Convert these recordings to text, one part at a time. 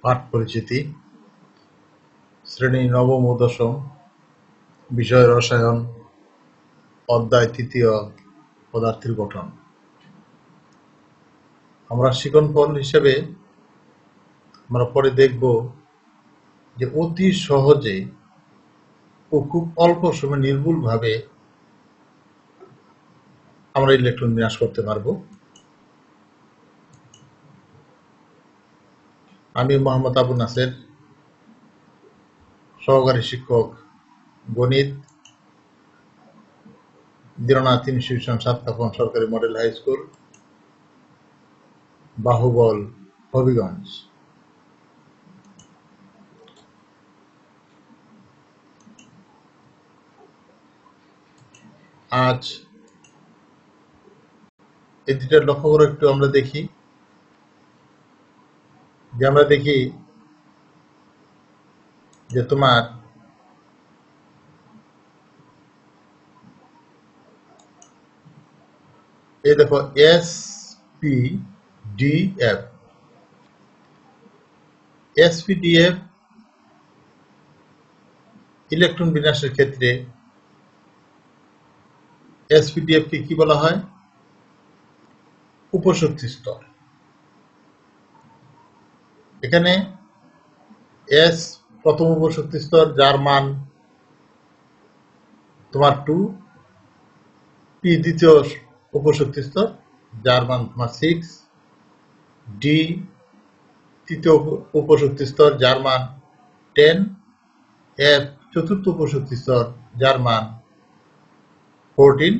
পাঠ পরিচিতি শ্রেণী নবম ও দশম, বিষয় রসায়ন, অধ্যায় তৃতীয়, পদার্থের গঠন। আমরা শিকনফল হিসেবে আমরা পরে দেখব যে অতি সহজে ও খুব অল্প সময় নির্ভুলভাবে আমরা ইলেকট্রন বিন্যাস করতে পারব। আমি মোহাম্মদ আবু নাসের, সহকারী শিক্ষক গণিত, দীননাথ ইনস্টিটিউশন সাতকাপন সরকারি মডেল হাই স্কুল, বাহুবল, হবিগঞ্জ। আজ এই দুটা লক্ষ্য করে একটু আমরা দেখি যে তোমার এই দেখো SPDF ইলেকট্রন বিন্যাসের ক্ষেত্রে SPDF কে কি বলা হয়? উপশক্তি স্তর। এখানে S প্রথম উপশক্তি স্তর, যার মান তোমার 2, P দ্বিতীয় উপশক্তি স্তর, যার মান তোমার 6, D তৃতীয় উপশক্তি স্তর, যার মান 10, F চতুর্থ উপশক্তি স্তর, যার মান 14।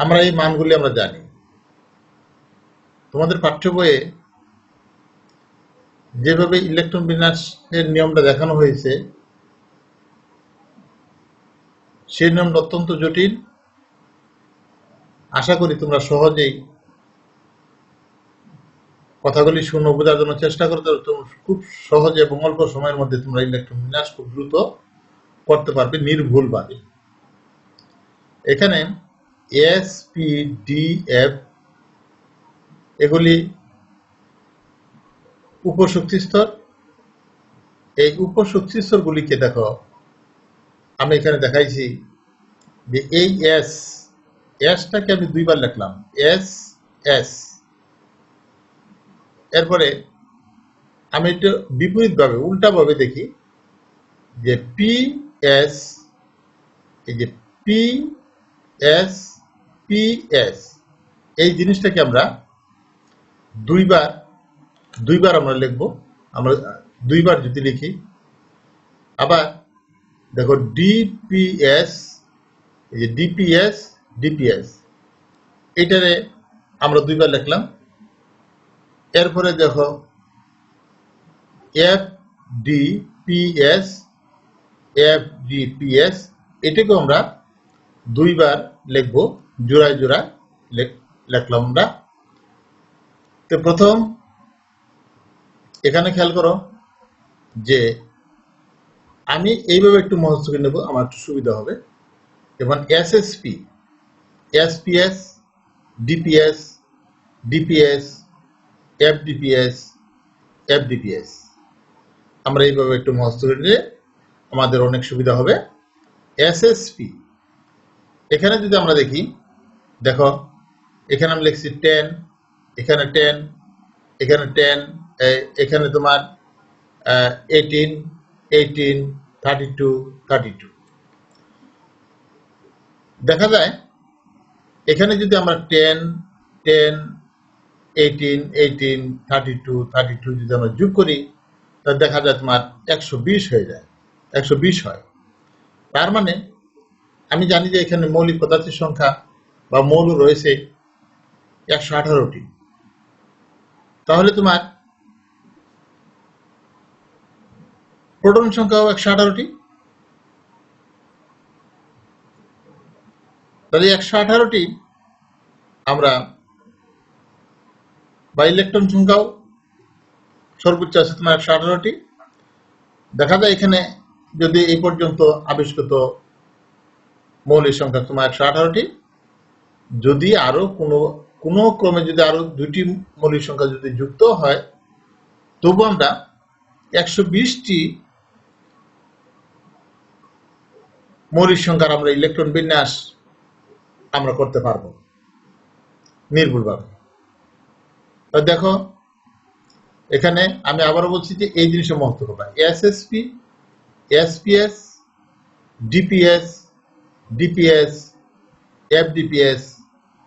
আমরা এই মানগুলি আমরা জানি। তোমাদের পাঠ্য বইয়ে যেভাবে ইলেকট্রন বিন্যাসের নিয়মটা দেখানো হয়েছে সেই নিয়মটা অত্যন্ত জটিল। আশা করি তোমরা সহজেই কথাগুলি শুনে বোঝার জন্য চেষ্টা করতে খুব সহজে এবং অল্প সময়ের মধ্যে তোমরা ইলেকট্রন বিন্যাস খুব দ্রুত করতে পারবে নির্ভুলভাবে। এখানে SPDF এগুলি উপশক্তি স্তর। এই উপশক্তি স্তরগুলিকে দেখো, আমি এখানে দেখাইছি যে এই এসটাকে আমি দুইবার লিখলাম, এস। এরপরে আমি একটু বিপরীতভাবে উল্টাভাবে দেখি যে PS, এই যে PS এই জিনিসটাকে আমরা দুইবার আমরা লিখব। আমরা দুইবার যদি লিখি, আবার দেখো DPS, এই যে DPS এটারে আমরা দুইবার লিখলাম। এরপরে দেখো FDPS এটাকে আমরা দুইবার লিখবো, জোড়ায় লিখলাম আমরা। তো প্রথম এখানে খেয়াল করো যে আমি এইভাবে একটু মহস্ত নেব, আমার একটু সুবিধা হবে। এবং SSP, SPS, DPS, FDPS আমরা এইভাবে একটু মহস্ত নিলে আমাদের অনেক সুবিধা হবে। SSP এখানে যদি আমরা দেখি, দেখো এখানে আমি লিখছি 10, এখানে 10, এখানে 10, এখানে তোমার 18, 32। দেখা যায় এখানে যদি আমরা 10, 18, 32 যদি আমরা যোগ করি, তাহলে দেখা যায় তোমার 120 হয়ে যায়, 120 হয়। তার মানে আমি জানি যে এখানে মৌলিক পদার্থের সংখ্যা বা মৌল রয়েছে 118টি। তাহলে তোমার প্রোটন সংখ্যাও 118টি। তাহলে 118টি আমরা, বা ইলেকট্রন সংখ্যাও সর্বোচ্চ আছে তোমার 118টি। দেখা যায় এখানে যদি এই পর্যন্ত আবিষ্কৃত মৌলিক সংখ্যা তোমার 118টি, যদি আরো কোনো ক্রমে যদি আরো দুইটি মৌলিক সংখ্যা যদি যুক্ত হয়, তবু আমরা 120টি মৌলিক সংখ্যার আমরা ইলেকট্রন বিন্যাস আমরা করতে পারবো নির্ভুলভাবে। দেখো এখানে আমি আবারও বলছি যে এই জিনিসের মহত্ব করবা, SSP, SPS, DPS, DPS, FDPS,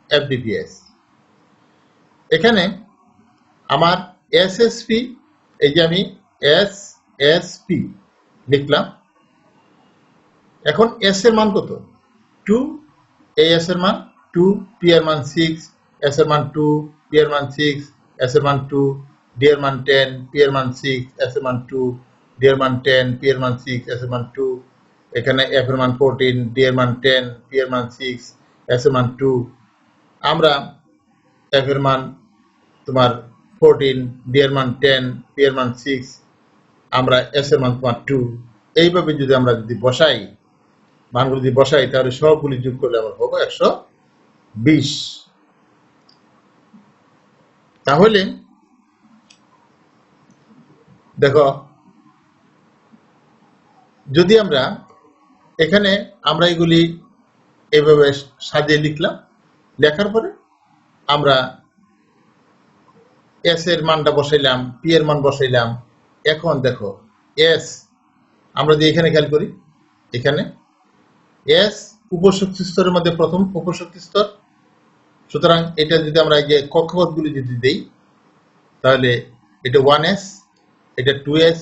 FDPS. এখানে আমার এসএসপি, এই যে আমি এসএসপি লিখলাম, এখন এস এর মান কত? 2, এই এস এর মান 2, পি এর মান 6, এস এর মান 2, পি এর মান 6, এস এর মান 2, ডি এর মান 10, পি এর মান 6, এস এর মান 2, ডি এর মান 10, পি এর মান 6, এস এর মান 2, এখানে এফ এর মান 14, ডি এর মান 10, পি এর মান 6, এস এর মান 2। আমরা এফ এর মান তোমার 14, ডি এর মান 10, পি এর মান 6, আমরা এস এর মান তোমার 2, এইভাবে যদি আমরা বসাই, মানগুলো যদি বসাই, তাহলে সবগুলি যোগ করলে আমার হবে 120। তাহলে দেখো, যদি আমরা এখানে আমরা এগুলি এইভাবে সাজিয়ে লিখলাম, লেখার পরে আমরা এস এর মানটা বসাইলাম, পি এর মান বসাইলাম। এখন দেখো এস, আমরা যদি এখানে খেয়াল করি, এখানে এস উপশক্তি স্তরের মধ্যে প্রথম উপশক্তি স্তর, সুতরাং এটা যদি আমরা এই যে কক্ষপথগুলি যদি দেই, তাহলে এটা 1s, এটা 2s,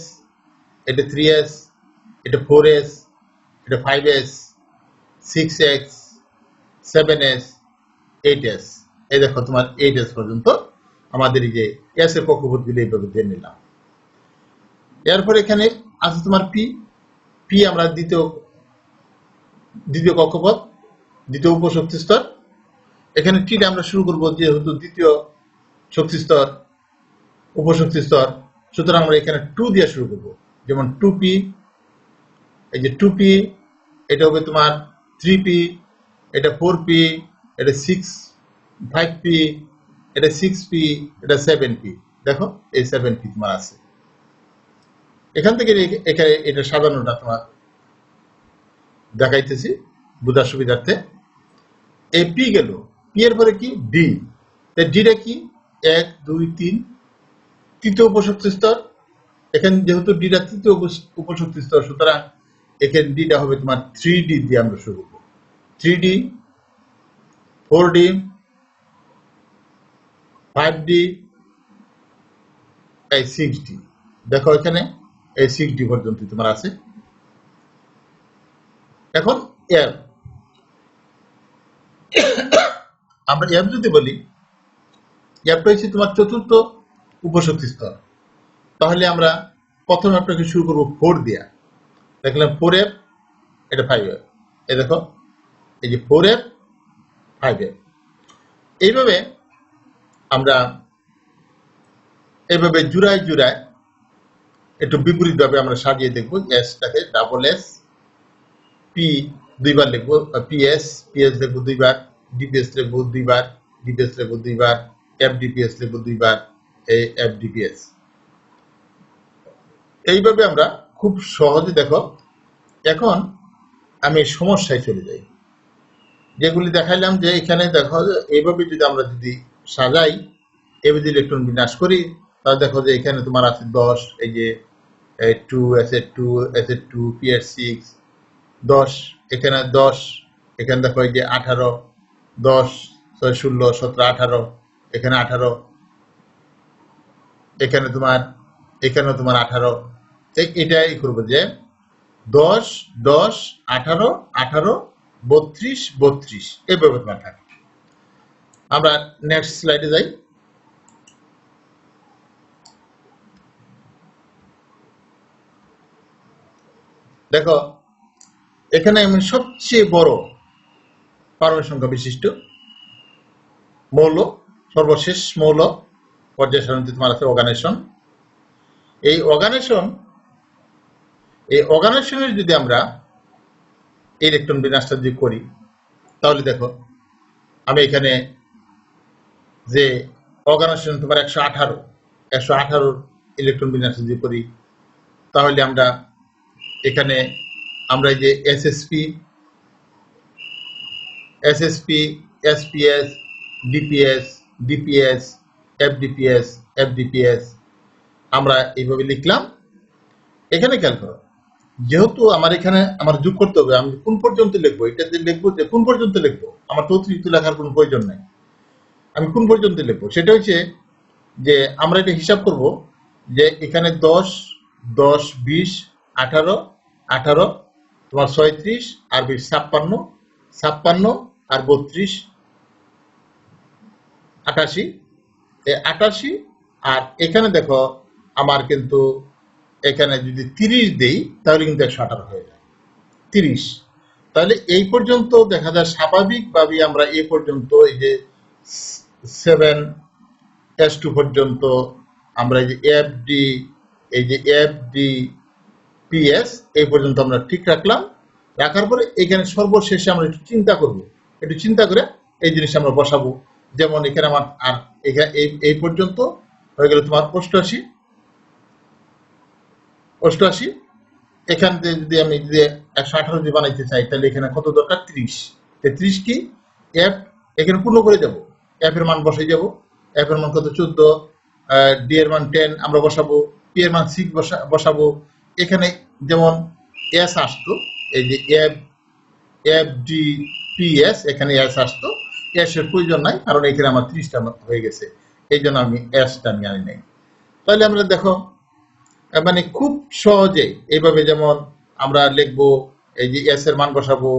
এটা 3s, এটা 4s, এটা 5s, 6x, 7s, 8s। এই দেখো তোমার 8s পর্যন্ত আমাদের এই যে এস এর কক্ষপথগুলি এইভাবে দিয়ে নিলাম। এরপর এখানে আছে তোমার পি, পি আমরা দ্বিতীয় কক্ষপথ, দ্বিতীয় উপশক্তি স্তর। এখানে টিটা আমরা শুরু করবো যেহেতু দ্বিতীয় শক্তি স্তর, উপশক্তি স্তর, সুতরাং আমরা এখানে 2 দিয়ে শুরু করবো। যেমন 2p, এই যে 2p, এটা হবে তোমার 3p, এটা 4p, এটা 5p, এটা 6p, এটা 7p। দেখো এই 7p তোমার আছে। এখান থেকে এখানে এটা সাজানোটা তোমার দেখাইতেছি বোঝার সুবিধার্থে। এই পি গেল, পি এর পরে কি? ডি। ডিটা কি? 1, 2, 3, তৃতীয় উপশক্তি স্তর। এখানে যেহেতু ডিটা তৃতীয় উপশক্তি স্তর, সুতরাং এখানে ডিটা হবে তোমার 3D দিয়ে আমরা শুরু করবো। 3D, 4D, 5D, এই 6D। দেখো এখানে এই 6D পর্যন্ত তোমার আছে। এখন এফ, আমরা এফ যদি বলি, এফটা হচ্ছে তোমার চতুর্থ উপশক্তি স্তর। তাহলে আমরা প্রথমে আপনাকে শুরু করবো 4 দিয়া। দেখলাম 4f, এটা 5f। এই দেখো এই যে 4f, 5f। এইভাবে আমরা এইভাবে জুড়ায় জুড়ায় একটু বিপরীতভাবে আমরা সাজিয়ে দেখবো। এসটাকে ডাবল এস, পি 2 বার লিখবো, পিএস, পিএস লিখবো 2 বার, ডিপিএস লিখবো 2 বার, ডিপিএস লিখবো 2 বার, এফডিপিএস লিখবো 2 বার, এই এফডিপিএস। এইভাবে আমরা খুব সহজে, দেখো এখন আমি সমস্যায় চলে যাই, যেগুলি দেখাইলাম যে এখানে দেখো এইভাবে যদি আমরা যদি সাজাই, এভাবে যদি ইলেকট্রন বিন্যাস করি, তাহলে দেখো যে এখানে তোমার আছে 10, এই যে 2 S2, S2, PR6, 10, এখানে 10, এখানে দেখো এই যে 18, 10, 6, 16, 17, 18, এখানে 18, এখানে তোমার, এখানেও তোমার 18। এটাই করবো যে 10, 10, 18, 18, 32, 32 এইভাবে তোমার থাকে। আমরা নেক্সট স্লাইডে যাই। দেখো এখানে এমন সবচেয়ে বড় পারমাণবিক সংখ্যা বিশিষ্ট মৌল, সর্বশেষ মৌল পর্যায় সারণীতে তোমার আছে অর্গানাইজেশন। এই অর্গানাইজেশনের যদি আমরা ইলেকট্রন বিন্যাসটা যদি করি, তাহলে দেখো আমি এখানে যে অর্গানাইজেশন তোমার 118 ইলেকট্রন বিন্যাস যদি করি তাহলে আমরা এখানে আমরা এই যে SSP, SPS, DPS, DPS, FDPS আমরা এইভাবে লিখলাম। এখানে খেয়াল করো, যেহেতু আমার এখানে আমার যোগ করতে হবে, আমি কোন পর্যন্ত লিখবো, এটা যে লিখবো যে কোন পর্যন্ত লিখবো, আমার তো অতিরিক্ত লেখার কোনো প্রয়োজন নাই। আমি কোন পর্যন্ত লিখবো সেটা হচ্ছে যে আমরা এটা হিসাব করব যে এখানে 10, 10, 20, 18, 18 তোমার 36 আর 20 56, 56 আর 32 88, 88 আর এখানে দেখো আমার কিন্তু এখানে যদি 30 দেই তাহলে কিন্তু 118 হয়ে যায় 30। তাহলে এই পর্যন্ত দেখা যায় স্বাভাবিকভাবে আমরা এই পর্যন্ত এই যে 7s2 পর্যন্ত আমরা এই যে এফডি, এই যে এফডিপিএস এই পর্যন্ত আমরা ঠিক রাখলাম। রাখার পরে এখানে সর্বশেষে আমরা একটু চিন্তা করব, একটু চিন্তা করে এই জিনিস আমরা বসাবো। যেমন এখানে আমার আর এখানে এই পর্যন্ত হয়ে গেল তোমার 88, 88। এখান থেকে যদি আমি যদি 118 যদি বানাইতে চাই তাহলে এখানে কত দরকার 30। 30 কি এফ এখানে পূর্ণ করে যাব, এফ এর মান বসাই যাব। এফ এর মান কত 14, ডি এর মান 10 আমরা বসাবো, পি এর মান 6 বসাবো। এখানে যেমন এস আসতো, এই যে এফ ডি পি এস, এখানে এস আসতো, এস এর প্রয়োজন নাই কারণ এখানে আমার 30টা হয়ে গেছে, এই জন্য আমি এসটা আমি আনি নাই। তাহলে আমরা দেখো মানে খুব সহজে এইভাবে যেমন আমরা লিখবো, এই যে এস এর মান বসাবো,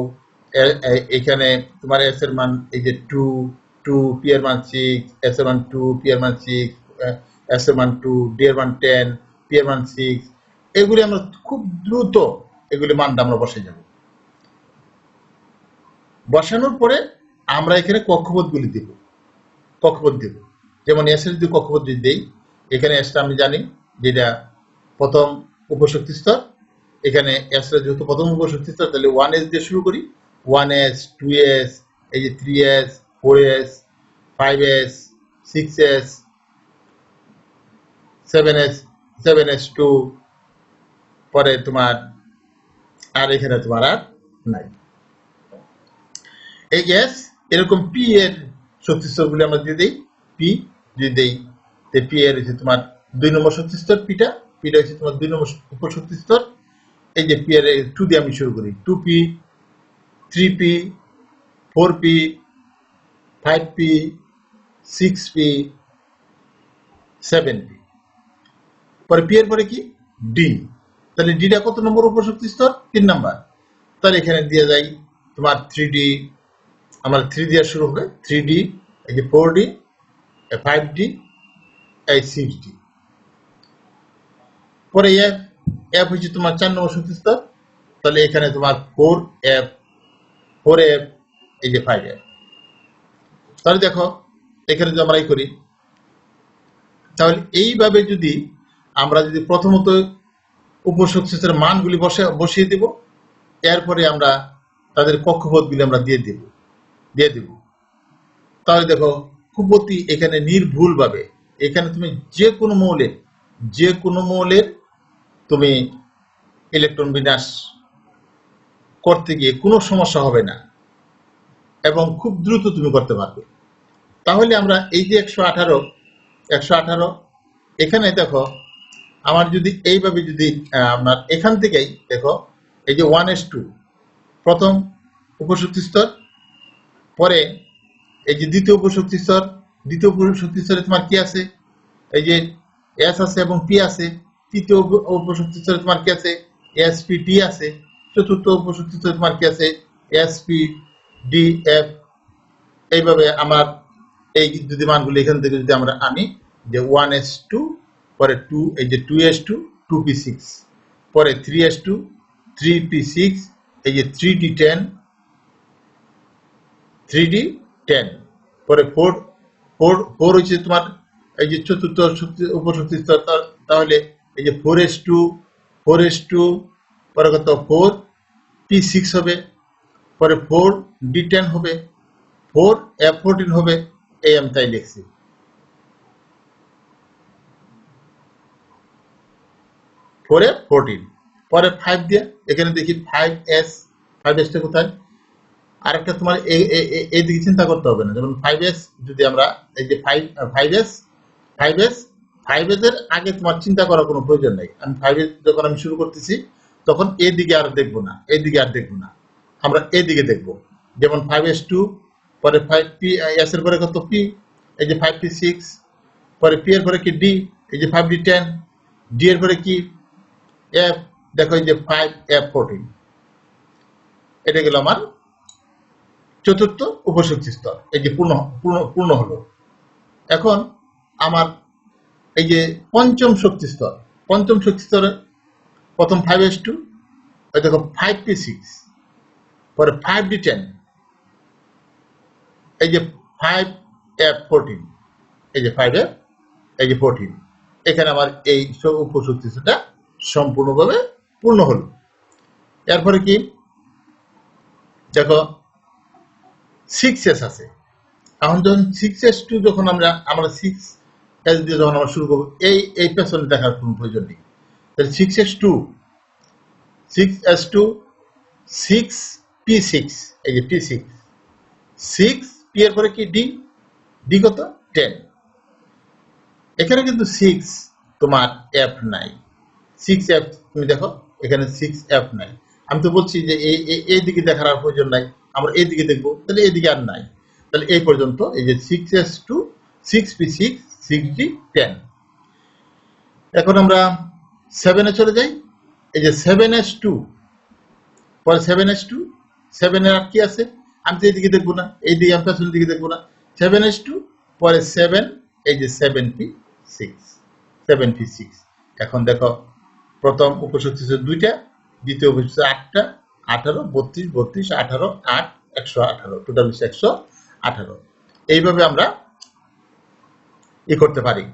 এখানে তোমার এস এর মান এই যে 2 পি এর মান 6, এস এর মান 2, পি এর মান 6, এস এর মান 2, ডি এর মান 10, পি এর মান 6, এগুলি আমরা খুব দ্রুত এগুলি মানটা আমরা বসে যাব। বসানোর পরে আমরা এখানে কক্ষপথগুলি দেব, কক্ষপথ দেব। যেমন এস এর যদি কক্ষপথ যদি দেই, এখানে এসটা আমি জানি যেটা প্রথম উপশক্তি স্তর, এখানে এস এর যেহেতু প্রথম উপশক্তি স্তর তাহলে 1s দিয়ে শুরু করি, 1s, 2s, এই যে 3s, 4s, 5s, 6s, 7s, 7s2, পরে তোমার আর এখানে তোমার আর নাই। এই গ্যাস এরকম পি এর শক্তি স্তরগুলি আমরা দিয়ে দিই, পি যদি দেই, পি এর হচ্ছে তোমার 2 নম্বর শক্তি স্তর, পিটা হচ্ছে তোমার 2 নম্বর উপশক্তি স্তর। এই যে পি এর 2 দিয়ে আমি শুরু করি, 2p, 3p, 4p, 5p, 6p, 7p। পরে পি এর পরে কি ডি, তাহলে ডিটা কত নম্বর উপশক্তি স্তর? 3 নম্বর। তাহলে এখানে দিয়ে যাই তোমার 3d, আমার 3 দিয়ে শুরু হবে, 3d, এই যে 4d, 5d, এই 6d। পরে এফ হচ্ছে তোমার 4 নম্বর শক্তি স্তর, তাহলে এখানে তোমার 4f, এই যে 5f। তাহলে দেখো এখানে যদি আমরা এই করি, তাহলে এইভাবে যদি আমরা যদি প্রথমত উপশক্তি স্তরের মানগুলি বসিয়ে দেব, এরপরে আমরা তাদের কক্ষপথগুলি আমরা দিয়ে দেব। তাহলে দেখো খুব অতি এখানে নির্ভুলভাবে এখানে তুমি যে কোনো মৌলের তুমি ইলেকট্রন বিন্যাস করতে গিয়ে কোনো সমস্যা হবে না এবং খুব দ্রুত তুমি করতে পারবে। তাহলে আমরা এই যে 118 এখানে দেখো আমার যদি এইভাবে যদি আপনার এখান থেকেই দেখো এই যে 1s2 প্রথম উপশক্তি স্তর, পরে এই যে দ্বিতীয় উপশক্তি স্তরে তোমার কি আছে, এই যে এস আছে এবং পি আছে। তৃতীয় উপশক্তি স্তরে তোমার কি আছে, এসপিটি আছে। চতুর্থ উপশক্তি স্তরে তোমার কি আছে, এসপিডিএফ। এইভাবে আমার এই যদি মানগুলো এখান থেকে যদি আমরা আনি, যে 1s2, পরে 2, এই যে 2s2, 2p6, পরে 3s2, 3p6, এই যে 3d10, পরে 4 হচ্ছে তোমার এই যে চতুর্থ উপশক্তি স্তর, তাহলে এই যে 4s2, পরে কত 4p6 হবে, পরে 4d10 হবে, 4f14 হবে। এই আমি তাই লিখছি। 4 এ 14, পরে 5 দিয়ে এখানে দেখি 5s, 5sটা কোথায়? আরেকটা তোমার এই দিকে চিন্তা করতে হবে না, যেমন 5s যদি আমরা এই যে 5s 5s এর আগে তোমার চিন্তা করার কোনো প্রয়োজন নাই। আমি 5s যখন আমি শুরু করতেছি তখন এই দিকে আর দেখবো না, এই দিকে আর দেখবো না, আমরা এই দিকে দেখবো। যেমন 5s2, পরে 5p, s এর পরে কত p, এই যে 5p6, পরে p এর পরে কি d, এই যে 5d10, d এর পরে কি f, দেখো এই যে 5f14, এটা গেল আমার চতুর্থ উপশক্তি স্তর, এই যে পূর্ণ হলো। এখন আমার এই যে পঞ্চম শক্তি স্তরে প্রথম 5s2, ওই দেখো 5p6, পরে 5d10, এই যে 5f14, এই যে 5f, এই যে 14, এখানে আমার এই উপশক্তি স্তরটা সম্পূর্ণভাবে পূর্ণ হলো। এরপরে কি দেখো 6s আছে। এখন যখন 6s2 যখন আমরা 6s দিয়ে যখন আমরা শুরু করবো, এই পেছনে দেখার কোনো প্রয়োজন নেই। তাহলে 6s2, 6p6, এই যে p6, 6p এর পরে কি d কত 10, এখানে কিন্তু 6 তোমার f নাই, 6f তুমি দেখো এখানে 6f নাই। আমি তো বলছি যে এই দিকে দেখার আর প্রয়োজন নাই, আমরা এই দিকে দেখবো, তাহলে এই দিকে আর নাই। তাহলে এই পর্যন্ত এই যে 6s2, 6p6, 6d10। এখন আমরা 7 এ চলে যাই। এই যে 7s2, পরে 7s2, 7 এর আর কি আছে? আমি তো এইদিকে দেখবো না, এই দিকে আমি পেছনের দিকে দেখবো না। 7s2, পরে 7, এই যে 7p6। এখন দেখো প্রথম উপশক্তি ছিল 2টা, দ্বিতীয় উপশক্তি 8টা, 18, 32, 32, 18, 8, 118, টোটাল 118। এইভাবে আমরা করতে পারি।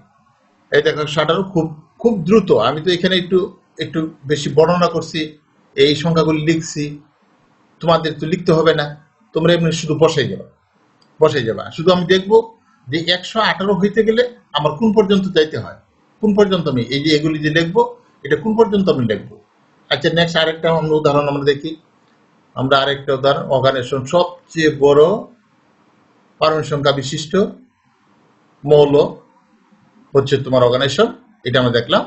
এই দেখো 118 খুব দ্রুত। আমি তো এখানে একটু বেশি বর্ণনা করছি, এই সংখ্যাগুলি লিখছি, তোমাদের তো লিখতে হবে না, তোমরা এমনি শুধু বসাই যাবা। শুধু আমি দেখবো যে 118 হইতে গেলে আমার কোন পর্যন্ত যাইতে হয়, কোন পর্যন্ত আমি এই যে এগুলি যে লিখবো, এটা কোন পর্যন্ত আমি লিখবো। আচ্ছা, নেক্সট আরেকটা উদাহরণ আমরা দেখি। আমরা আরেকটা উদাহরণ, অর্গানাইজেশন সবচেয়ে বড় পারমাণবিক সংখ্যা বিশিষ্ট মৌল হচ্ছে তোমার অর্গানাইজেশন, এটা আমরা দেখলাম।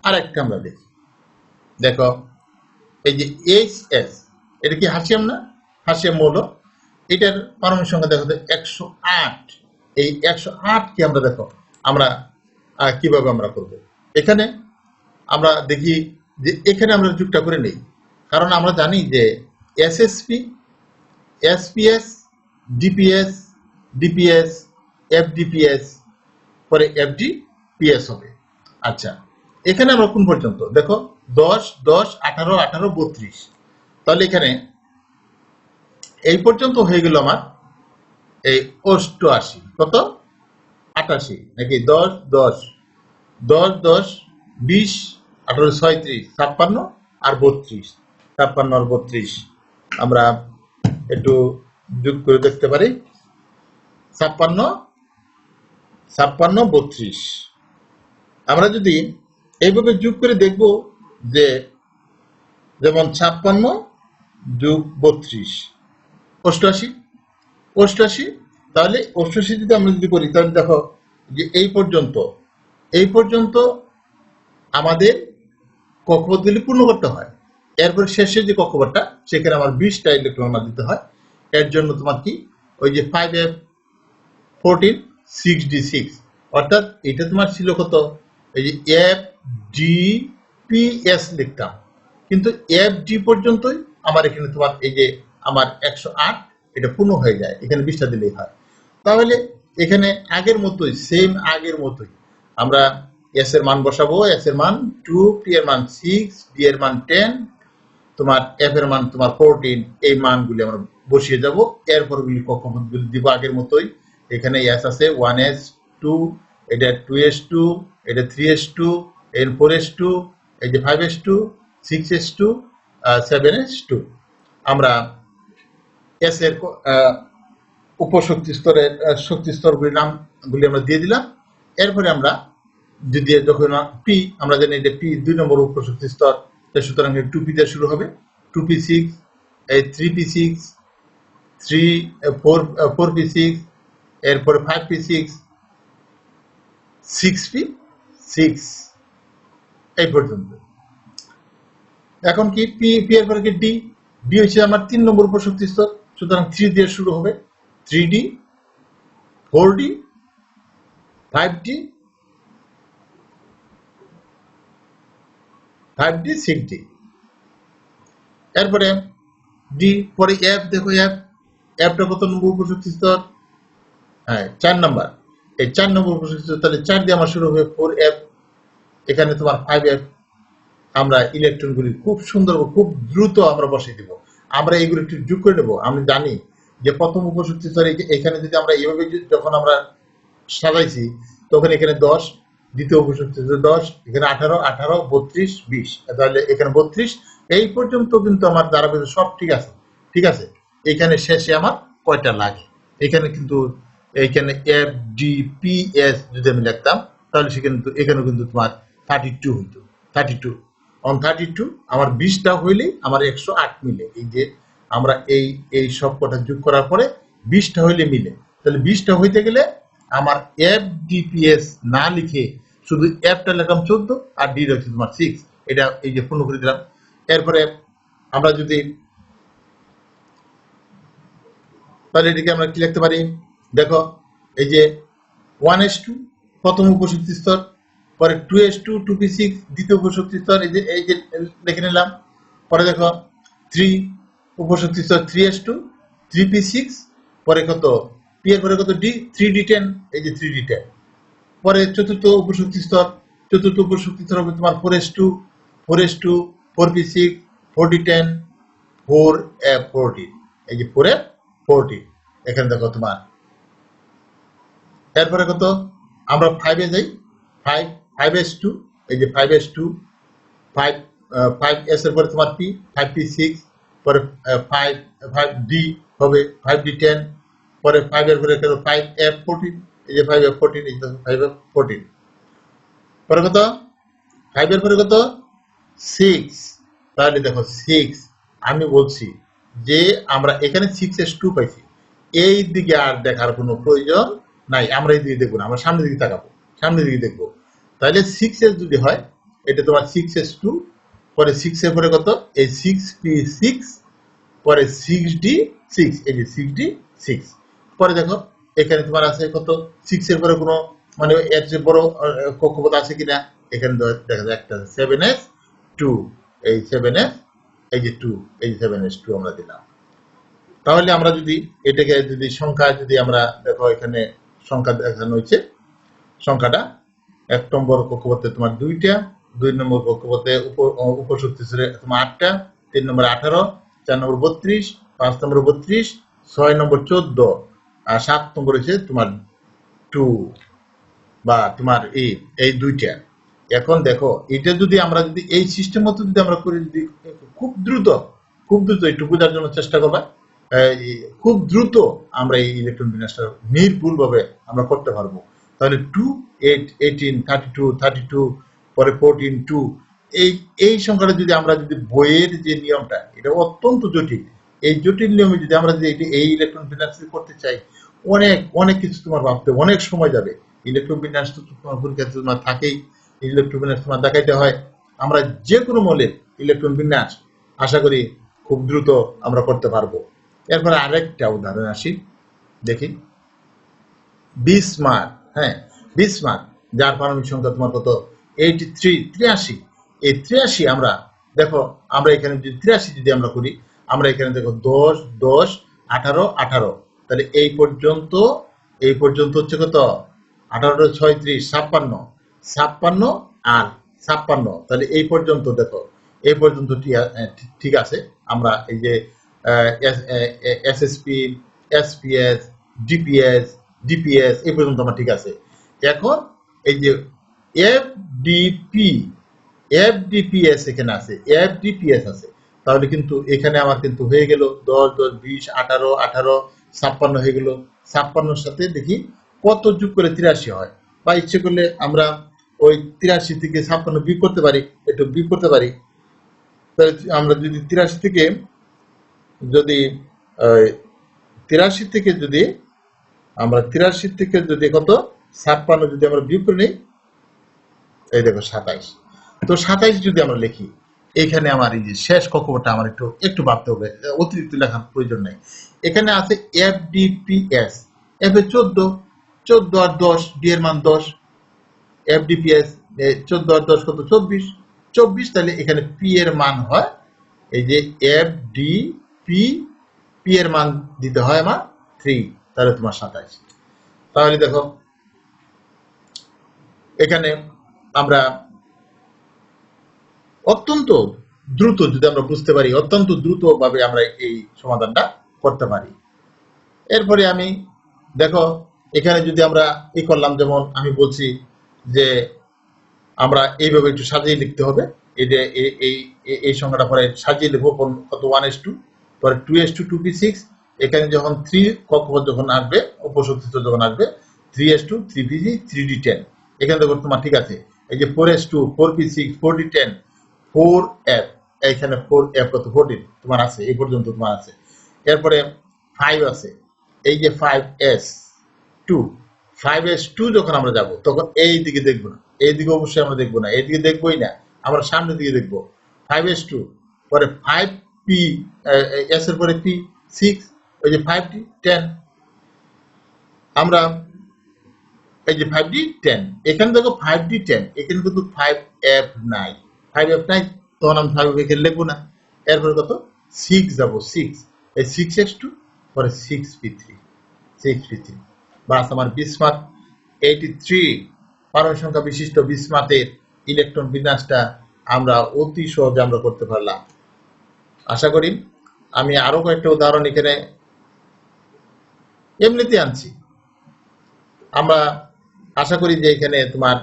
আরেকটা আমরা দেখি, দেখো এই যে HS, এটা কি হাসিয়াম না? হাসিয়াম মৌল, এটার পারমাণবিক সংখ্যা দেখো 108। এই 108 কে আমরা দেখো আমরা কিভাবে আমরা করব। এখানে আমরা দেখি যে এখানে আমরা যুগটা করে নেই, কারণ আমরা জানি যে SSP, SPS, DPS, DPS, FDPS, পরে FDPS হবে। আচ্ছা, এখানে আমরা কোন পর্যন্ত দেখো 10, 10, 18, 18, 32, তাহলে এখানে এই পর্যন্ত হয়ে গেল আমার এই 88, কত 88 নাকি 10, 10, 10, 10, 20, 18, 36, 56 আর 32, 56 আর 32 আমরা একটু যোগ করে দেখতে পারি। 56, 32 আমরা যদি এইভাবে যোগ করে দেখব যে যেমন 56 যোগ 32, 88, তাহলে 88 যদি আমরা যদি করি, তাহলে দেখো যে এই পর্যন্ত আমাদের কক্ষপথগুলি পূর্ণ করতে হয়। এরপর শেষে যে কক্ষপথটা, সেখানে আমার 20টা ইলেকট্রন দিতে হয়। এর জন্য তোমার কি ওই যে 5f14, 6d6, অর্থাৎ এটা তোমার ছিল কত, এই যে FDPS লিখতাম, কিন্তু FD পর্যন্তই আমার এখানে তোমার এই যে আমার 108 এটা পূর্ণ হয়ে যায়, এখানে 20টা দিলেই হয়। তাহলে এখানে আগের মতোই, সেম আগের মতোই আমরা S এর মান বসাবো। S এর মান 2, P এর মান 6, D এর মান 10, তোমার F এর মান তোমার 14, এই মানগুলি আমরা বসিয়ে যাব। এরপরগুলি কক্ষপথগুলি দিব আগের মতোই। এখানে S আছে 1s2, এটা 2s2, এটা 3s2, এর 4s2, এই যে 5s2, 6s2, 7s2। আমরা S এর উপশক্তি স্তরের শক্তি স্তরগুলির নামগুলি আমরা দিয়ে দিলাম। এরপরে আমরা যদি যখন পি আমরা জানি এটা পি 2 নম্বর উপশক্তি স্তর, সুতরাং 2p দিয়ে শুরু হবে, 2p6, 3p6, 4p6, এরপরে 5p6, 6p6 এই পর্যন্ত। এখন কি পি এর পরে কি ডি, ডি হচ্ছে আমার 3 নম্বর উপশক্তি স্তর, সুতরাং 3 দিয়ে শুরু হবে, 3d, 4d, 5d, 6d। এরপরে ডি, পরে এফ, দেখো এফটা কত নম্বর উপশক্তি স্তর? হ্যাঁ 4 নম্বর, এই 4 নম্বর উপশক্তি স্তর, তাহলে 4 দিয়ে আমার শুরু হবে 4f, এখানে তোমার 5f। আমরা ইলেকট্রনগুলি খুব সুন্দর খুব দ্রুত আমরা বসিয়ে দিব। আমরা এগুলো একটু যোগ করে নেব। আমি জানি যে প্রথম উপশক্তি স্তরে এখানে যদি আমরা এইভাবে যখন আমরা সাজাইছি তখন এখানে 10, দ্বিতীয় উপশক্তি স্তরে 10, এখানে 18, 32, 20, তাহলে এখানে 32, এই পর্যন্ত কিন্তু আমার দ্বারা সব ঠিক আছে, ঠিক আছে। এখানে শেষে আমার কয়টা লাগে, এখানে কিন্তু এইখানে এফ ডি পি এস যদি আমি লিখতাম তাহলে সেখানে এখানে কিন্তু তোমার 32 হইতো, 32 অন 32 আমার 20টা হইলে আমার 108 মিলে। এই যে আমরা এই সব কটা যোগ করার পরে 20টা হইলে মিলে, তাহলে 20টা হইতে গেলে আমার এফ ডিপিএস না লিখে শুধু এফটা লিখলাম 14 আর ডি রাখছি তোমার 6, এটা এই যে পূর্ণ করে দিলাম। এরপরে আমরা যদি তাহলে এটাকে আমরা কি লিখতে পারি, দেখো এই যে 1s2 প্রথম উপশক্তি স্তর, পরে 2s2, 2p6 দ্বিতীয় উপশক্তি স্তর, এই যে লিখে নিলাম। পরে দেখো 3 উপশক্তি স্তর 3s2, 3p6, পরে কত পি এর পরে কত ডি, 3d10, এই যে 3d10। পরে চতুর্থ উপশক্তি স্তর, চতুর্থ উপশক্তি স্তর হবে তোমার 4s2, 4s2, 4p6, 4d10, 4f14, এই যে 4f14, এখানে দেখো তোমার। এরপরে কত আমরা 5 এ যাই, 5s2, এই যে 5s2, 5s এর পরে তোমার পি, 5p6, পরে 5d হবে 5d10, পরে 5 এর পরে 5f14, এই যে 5f14, এই যে 5f14। পরে কত 5 এর পরে কত 6, তাহলে দেখো 6, আমি বলছি যে আমরা এখানে 6s2 পাইছি, এই দিকে আর দেখার কোনো প্রয়োজন নাই, আমরা এই দিকে দেখবো না, আমরা সামনের দিকে তাকাবো, সামনের দিকে দেখবো। তাহলে 6s যদি হয় এটা তোমার 6s2, পরে 6 এর পরে কত এই 6p6, পরে 6d6, এই যে 6d6। পরে দেখো এখানে তোমার আছে কত 6 এর পরে কোনো মানে এর চেয়ে বড় কক্ষপথ আছে কিনা, এখানে দেখা যায় একটা 7s2, এই 7s, এই যে 2, এই 7s2 আমরা দিলাম। তাহলে আমরা যদি এটাকে যদি সংখ্যা যদি আমরা দেখো এখানে সংখ্যা দেখানো হয়েছে, সংখ্যাটা 1 নম্বর কক্ষপথে তোমার 2টা, 2 নম্বর কক্ষপথে উপশক্তি স্তরে তোমার 8টা, 3 নম্বর 18, 4 নম্বর 32, 5 নম্বর 32, 6 নম্বর 14, আর 7 নম্বর হচ্ছে তোমার 2 বা তোমার এই 2টা। এখন দেখো এটা যদি আমরা যদি এই সিস্টেম মতো যদি আমরা করি, যদি খুব দ্রুত একটু বোঝার জন্য চেষ্টা করবা, খুব দ্রুত আমরা এই ইলেকট্রন বিন্যাসটা নির্ভুল ভাবে আমরা করতে পারবো। তাহলে 2, 8, 18, 32, 32, পরে 14, 2, এই সংখ্যাটা যদি আমরা যদি বইয়ের যে নিয়মটা, এটা অত্যন্ত জটিল, এই জটিল নিয়মে যদি আমরা যদি এই ইলেকট্রন বিন্যাস করতে চাই, অনেক কিছু তোমার ভাবতে অনেক সময় যাবে। ইলেকট্রন বিন্যাস তো তোমার পরীক্ষাতে তোমার থাকেই, ইলেকট্রন বিন্যাস তোমার দেখাইতে হয়। আমরা যে কোনো মৌলের ইলেকট্রন বিন্যাস আশা করি খুব দ্রুত আমরা করতে পারবো। এরপরে আরেকটা উদাহরণ আসি, দেখি বিসমার্ক। হ্যাঁ বিসমার্ক, যার পারমাণবিক সংখ্যা তোমার কত 83, 83। এই 83 আমরা দেখো আমরা এখানে যদি 83 যদি আমরা করি, আমরা এখানে দেখো 10, 10, 18, 18, তাহলে এই পর্যন্ত হচ্ছে কত 18, 36, 56, 56 আর 56, তাহলে এই পর্যন্ত দেখো এই পর্যন্ত ঠিক আছে। আমরা এই যে এসএসপি, এসপিএস, ডিপিএস, ডিপিএস এই পর্যন্ত আমার ঠিক আছে। এখন এই যে এফডিপিএস এখানে আছে, এফডিপিএস আছে, তাহলে কিন্তু এখানে আমার কিন্তু হয়ে গেল 10, 10, 20, 18, 18, 56 হয়ে গেল। 56 সাথে দেখি কত যোগ করে 83 হয়, বা ইচ্ছে করলে আমরা ওই 83 থেকে 56 বিয়োগ করতে পারি, একটু বিয়োগ করতে পারি। তাহলে আমরা যদি 83 থেকে যদি 83 থেকে যদি আমরা 83 থেকে যদি কত 56 যদি আমরা বিয়োগ করে নিই, এই দেখো 27। তো 27 যদি আমরা লিখি, এখানে আমার এই যে শেষ কক্ষপথটা আমার একটু ভাবতে হবে, অতিরিক্ত লেখার প্রয়োজন নাই। এখানে আছে FDPS, এফ এ 14 আর 10, ডি এর মান 10, FDPS 14 আর 10 কত 24, তাহলে এখানে পি এর মান হয় এই যে FDP, পি এর মান দিতে হয় আমার 3, তাহলে তোমার 27। তাহলে দেখো এখানে আমরা অত্যন্ত দ্রুত যদি আমরা বুঝতে পারি, অত্যন্ত দ্রুত ভাবে আমরা এই সমাধানটা করতে পারি। এরপরে আমি দেখো এখানে যদি আমরা করলাম, যেমন আমি বলছি যে আমরা এইভাবে একটু সাজিয়ে লিখতে হবে। এই সংখ্যাটা পরে সাজিয়ে লিখবো, কত 1:2, পরে 2:2, 2p6, এখানে যখন 3 কক্ষপথ যখন আসবে, উপশক্তিস্থ যখন আসবে 3:2, 3p6, 3d10, এখানে দেখো তোমার ঠিক আছে। এই যে 4:2, 4p6, 4d10, 4f, এইখানে 4f কত 14 তোমার আছে, এই পর্যন্ত তোমার আছে। এরপরে 5 আছে, এই যে 5s2 যখন আমরা যাব তখন এই দিকে দেখবো না, এই দিকে অবশ্যই আমরা দেখবো না, এইদিকে দেখবোই না, আমরা সামনের দিকে দেখবো। 5s2 পরে 5p, s এর পরে p 6, ওই যে 5d10, আমরা এই যে 5d10, এখানে দেখো 5d10, এখানে কিন্তু 5f নাই, 5f নাই, তখন আমি 5f এখানে লিখবো না। এরপরে কত 6 যাবো, 6, এই 6s2 পরে 6p3, বাস আমার বিসমাথ 83 পারমাণবিক সংখ্যা বিশিষ্ট বিসমাথের ইলেকট্রন বিন্যাসটা আমরা অতি সহজে আমরা করতে পারলাম। আশা করি আমি আরো কয়েকটা উদাহরণ এখানে এমনিতে আনছি। আমরা আশা করি যে এখানে তোমার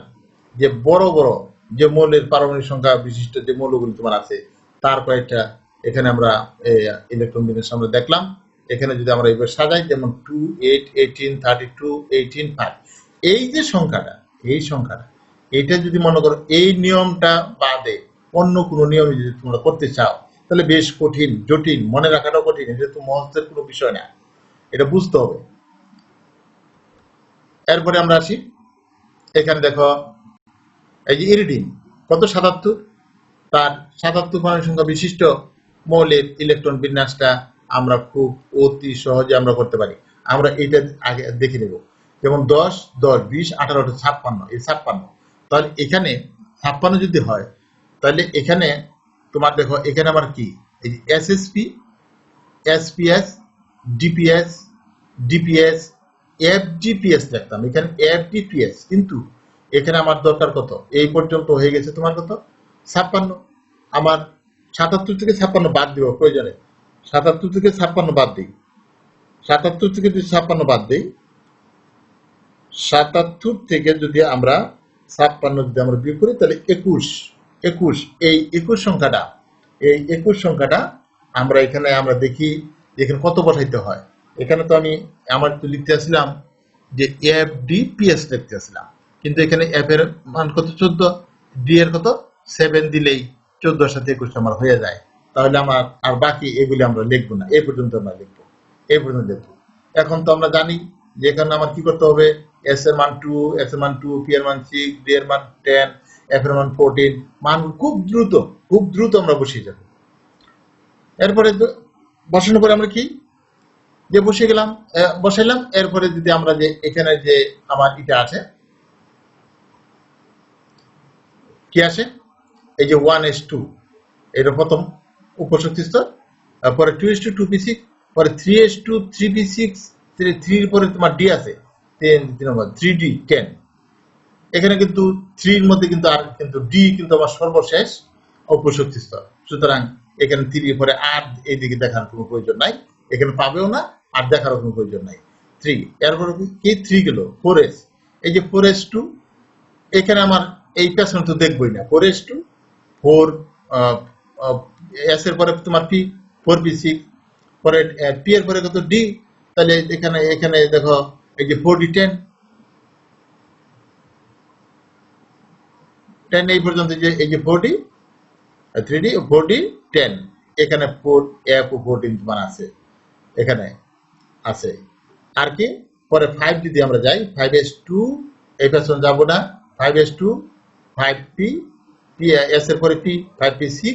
যে বড় বড় যে মৌলের পারমাণবিক সংখ্যা বিশিষ্ট যে মৌলগুলি তোমার আছে, তার কয়েকটা এখানে আমরা ইলেকট্রন বিন্যাস আমরা দেখলাম। এখানে যদি আমরা এইভাবে সাজাই, যেমন 2, 8, 18, 32, 18, 5, এই যে সংখ্যাটা, এই সংখ্যাটা, এটা যদি মনে করো এই নিয়মটা বাদে অন্য কোনো নিয়মে যদি তোমরা করতে চাও, তাহলে বেশ কঠিন, জটিল, মনে রাখাটাও কঠিন, এটা তো মহত্বের কোনো বিষয় না, এটা বুঝতে হবে। এরপরে আমরা আসি, এখানে দেখো এই যে ইরিডিন কত 77, তার 77 পারমাণবিক সংখ্যা বিশিষ্ট মৌলের ইলেকট্রন বিন্যাসটা আমরা খুব অতি সহজে আমরা করতে পারি। আমরা এটা আগে দেখে নেব, যেমন 10, 10, 20, 18, 56, এই 56, তাহলে এখানে 56 যদি হয়, তাহলে এখানে তোমার দেখো এখানে আমার কি এই যে SSP, SPS, DPS, DPS, FDPS লিখতাম, এখানে এফডিপিএস, কিন্তু এখানে আমার দরকার কত, এই পর্যন্ত হয়ে গেছে তোমার কত 56, আমার 77 থেকে 56 বাদ দিব প্রয়োজনে, 77 থেকে 56 বাদ দিই, 77 থেকে যদি 56 বাদ দিই, 77 থেকে যদি আমরা 56 যদি আমরা বিয়োগ করি, তাহলে 21, এই 21 সংখ্যাটা, এই 21 সংখ্যাটা আমরা এখানে আমরা দেখি এখানে কত বসাইতে হয়। এখানে তো আমি আমার তো লিখতে আসলাম যে এফডিপিএস লিখতে আসলাম, কিন্তু এখানে এফ এর মান কত 14, ডি এর কত 7 দিলেই 14 এর সাথে 21 আমার হয়ে যায়। তাহলে আমার আর বাকি এগুলি আমরা লিখবো না, এই পর্যন্ত আমরা লিখবো, এই পর্যন্ত লিখবো। এখন তো আমরা জানি যে এখানে আমার কি করতে হবে, এস এর মান 2, এস এর মান 2, পি এর মান 6, ডি এর মান 10, এফ এর মান 14, মান খুব দ্রুত আমরা বসিয়ে যাব। এরপরে বসানোর পরে আমরা কি যে বসাইলাম, এরপরে যদি আমরা যে এখানে যে আমার এটা আছে কি আসে, এই যে 1s2, এটা প্রথম উপশক্তি স্তর, পরে 2s2, 2p6, পরে 3s2, 3p6, 3 পরে তোমার ডি আছে 3 নম্বর 3d10, এখানে কিন্তু 3 এর মধ্যে কিন্তু আর কিন্তু ডি কিন্তু আমার সর্বশেষ উপশক্তি স্তর, সুতরাং এখানে 3 পরে আর এইদিকে দেখার কোনো প্রয়োজন নাই, এখানে পাবেও না, আর দেখার কোনো প্রয়োজন নাই। 3 এরপরে কি 3 গেল 4s, এই যে 4s2, এখানে আমার এই পেছনে তো দেখবই না, 4s2, 4 এস এর পরে তোমার পি, 4p6, পরে পি এর পরে কত ডি, তাহলে এখানে দেখো এই যে 4d10, 10 এই পর্যন্ত এই যে 40 3D 40 10 এখানে 4 F ও 14 তোমার আছে এখানে আছে আর কি পরে 5 যদি আমরা যাই 5s2 এই পেছন যাব না 5s2 5p s এর পরে p 5p6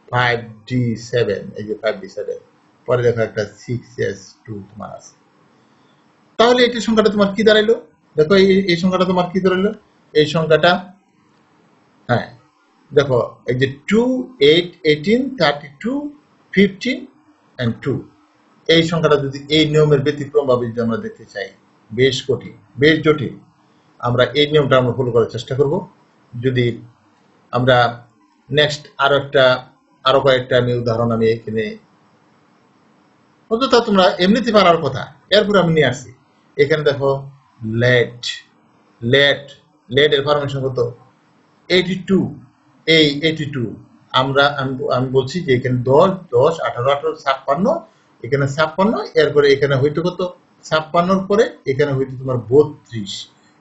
5d7 এই যে 5d7 পরে দেখো একটা 6s2 তোমার আছে তাহলে এই সংখ্যাটা তোমার কি দাঁড়াইলো দেখো এই সংখ্যাটা তোমার কি দাঁড়াইলো এই সংখ্যাটা হ্যাঁ দেখো এই যে 2 8 18 32 15 and 2 এই সংখ্যাটা যদি এই নিয়মের ব্যতিক্রম ভাবে যদি আমরা দেখতে চাই বেশ কঠিন বেশ জটিল আমরা এই নিয়মটা আমরা ফলো করার চেষ্টা করব যদি আমরা নেক্সট আরো কয়েকটা আমি উদাহরণ আমি এখানে অন্তত তোমরা এমনিতে পারার কথা এরপর আমি নিয়ে আসছি এখানে দেখো লেট এর ফরমেশন কত 82 এই 82 আমি বলছি যে এখানে 10 10 18 18 56 এখানে 56 এরপরে এখানে হইতো কত 56 এর পরে এখানে হইতো তোমার 32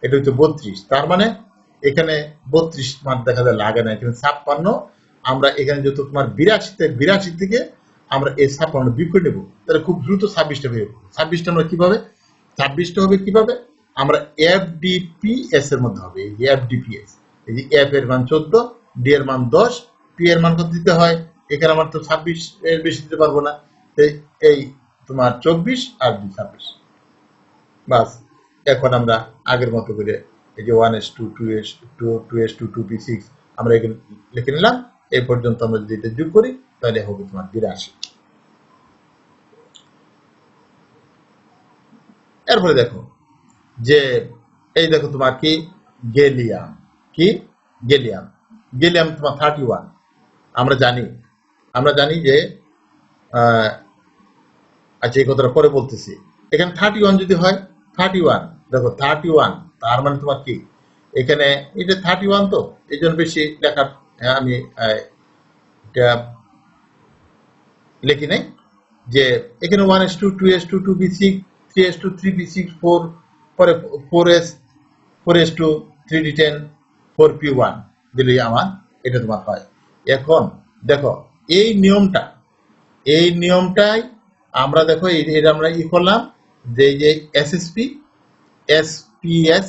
এটা হইতো 32 তার মানে এখানে 32 মান দেখা যায় লাগে না এখানে 56 আমরা এখানে যত তোমার 82 থেকে আমরা এই 56 বিয়োগ করে নেব তাহলে খুব দ্রুত 26টা বের হবে 26টা আমরা কিভাবে 26টা হবে কিভাবে আমরা FDPS এর মধ্যে হবে এই যে FDPS এই যে F এর মান 14 D এর মান 10 P এর মান কত দিতে হয় এখানে আমার তো 26 এর বেশি দিতে পারবো না এই তোমার 24 আর 26 বাস এখন আমরা আগের মতো করে এই যে 1s2 2s2 2s2 2p6 আমরা এখানে লিখে নিলাম এই পর্যন্ত আমরা যদি এটা যোগ করি তাহলে হবে তোমার 82 এরপরে দেখো যে এই দেখো তোমার কি গেলিয়াম তোমার 31 আমরা জানি যে আচ্ছা এই কথাটা পরে বলতেছি এখানে 31 যদি হয় 31 দেখো 31 তার মানে তোমার কি এখানে এটা 31 তো এই জন্য বেশি লেখার আমি এটা লিখি নাই যে এখানে 1s2 2s2 2p6 3s2 3p6 4 পরে 4s4s2 3d10 4p1 দিলেই আমার এটা তোমার হয় এখন দেখো এই নিয়মটাই আমরা দেখো এটা আমরা ই করলাম যে এসএসপি এসপিএস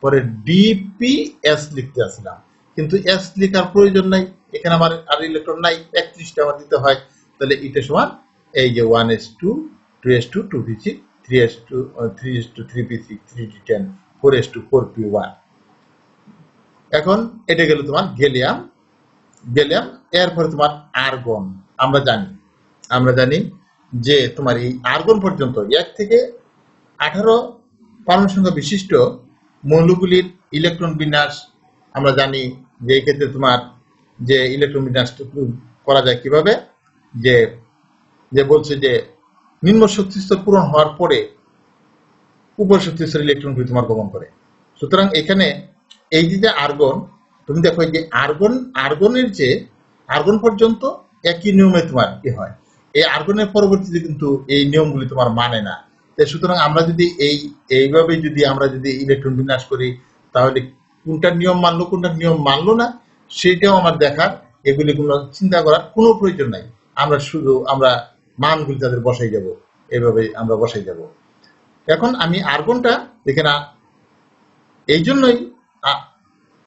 পরে ডিপিএস লিখতে আসলাম কিন্তু এস লেখার প্রয়োজন নাই এখানে আমার আর ইলেকট্রন নাই 31টা আমার দিতে হয় তাহলে এটা সমান এই যে 1s2 2s2 2p6 3s2 3p6 3d10 4s2 4p1 এখন এটা গেল তোমার গেলিয়াম এরপরে তোমার আর্গন আমরা জানি যে তোমার এই আর্গন পর্যন্ত 1 থেকে 18 পরমাণু সংখ্যা বিশিষ্ট মৌলগুলির ইলেকট্রন বিন্যাস আমরা জানি যে এই ক্ষেত্রে তোমার যে ইলেকট্রন বিন্যাস করা যায় কিভাবে যে বলছে যে নিম্ন শক্তি স্তর পূরণ হওয়ার পরে উপর শক্তি স্তর ইলেকট্রনগুলি তোমার গমন করে সুতরাং এখানে এই যে আর্গন তুমি দেখো যে আর্গনের যে আর্গন পর্যন্ত একই নিয়মে তোমার কি হয় এই আর্গনের পরবর্তীতে কিন্তু এই নিয়মগুলি তোমার মানে না সুতরাং আমরা যদি এইভাবে যদি আমরা যদি ইলেকট্রন বিন্যাস করি তাহলে কোনটা নিয়ম মানলো না সেটাও আমার দেখার এগুলি কোনো চিন্তা করার কোনো প্রয়োজন নাই আমরা মানগুলি তাদের বসাই যাব এইভাবে আমরা বসাই যাব এখন আমি আর্গনটা এখানে এই জন্যই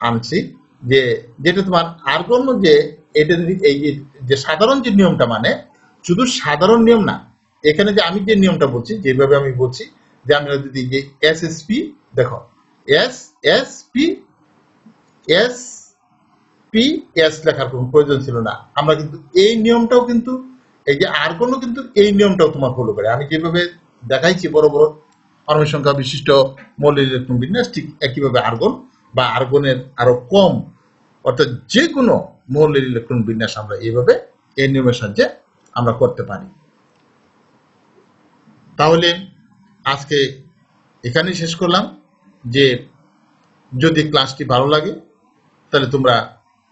আনছি যে যেটা তোমার আর্গন যে এটা এই যে সাধারণ যে নিয়মটা মানে শুধু সাধারণ নিয়ম না এখানে যে আমি যে নিয়মটা বলছি যেভাবে আমি বলছি যে আমি যদি যে এসএসপি দেখো এস লেখার কোনো প্রয়োজন ছিল না আমরা কিন্তু এই নিয়মটাও কিন্তু এই যে আর্গনও কিন্তু এই নিয়মটাও তোমার ফলো করে আমি যেভাবে দেখাইছি বড় বড় পরমাণু সংখ্যা বিশিষ্ট মৌলের ইলেকট্রন বিন্যাস ঠিক একইভাবে আর্গন বা আর্গনের আরো কম অর্থাৎ যে কোনো মৌলের ইলেকট্রন বিন্যাস আমরা এইভাবে এই নিয়মের সাহায্যে আমরা করতে পারি তাহলে আজকে এখানেই শেষ করলাম যে যদি ক্লাসটি ভালো লাগে তাহলে তোমরা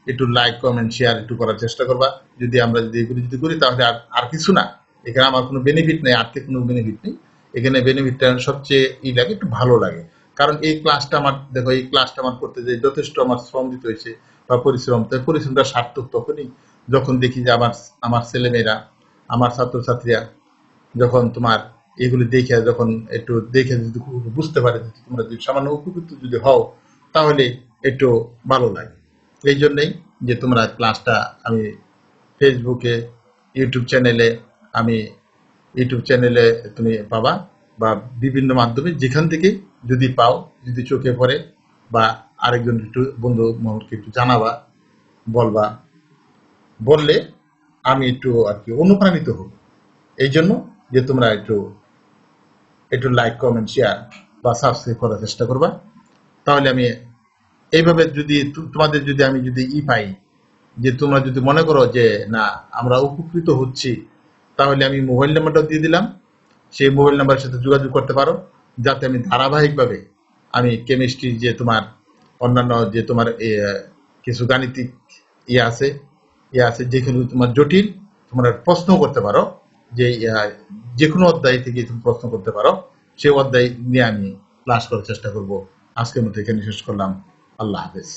একটু লাইক কমেন্ট শেয়ার একটু করার চেষ্টা করবা যদি আমরা যদি এগুলি যদি করি তাহলে আর কিছু না এখানে আমার কোনো বেনিফিট নেই আর্থিক কোনো বেনিফিট নেই এখানে বেনিফিটটা সবচেয়ে লাগে একটু ভালো লাগে কারণ এই ক্লাসটা আমার দেখো, এই ক্লাসটা আমার করতে যে যথেষ্ট আমার শ্রম দিতে হয়েছে বা পরিশ্রম, তাই পরিশ্রমটা সার্থক তখনই যখন দেখি যে আমার আমার ছেলেমেয়েরা, আমার ছাত্রছাত্রীরা যখন তোমার এগুলি দেখে, যখন একটু দেখে যদি বুঝতে পারে যে তোমরা যদি সামান্য উপকৃত যদি হও, তাহলে একটু ভালো লাগে। এই জন্যই যে তোমরা ক্লাসটা আমি ফেসবুকে, ইউটিউব চ্যানেলে, আমি ইউটিউব চ্যানেলে তুমি পাবা, বা বিভিন্ন মাধ্যমে যেখান থেকে যদি পাও, যদি চোখে পড়ে, বা আরেকজন একটু বন্ধু মহলকে একটু জানাবা, বলবা, বললে আমি একটু আর কি অনুপ্রাণিত হব। এই জন্য যে তোমরা একটু একটু লাইক, কমেন্ট, শেয়ার বা সাবস্ক্রাইব করার চেষ্টা করবা। তাহলে আমি এইভাবে যদি তোমাদের যদি আমি যদি পাই, যে তোমরা যদি মনে করো যে না আমরা উপকৃত হচ্ছি, তাহলে আমি মোবাইল নাম্বারটাও দিয়ে দিলাম, সেই মোবাইল নাম্বারের সাথে যোগাযোগ করতে পারো, যাতে আমি ধারাবাহিকভাবে আমি কেমিস্ট্রি যে তোমার অন্যান্য যে তোমার কিছু গাণিতিক ইয়ে আছে যেখানে তোমার জটিল তোমরা প্রশ্ন করতে পারো, যে যে কোনো অধ্যায় থেকে তুমি প্রশ্ন করতে পারো, সেই অধ্যায় নিয়ে আমি ক্লাস করার চেষ্টা করব। আজকের মতো এখানে শেষ করলাম। আল্লাহ হাফেজ।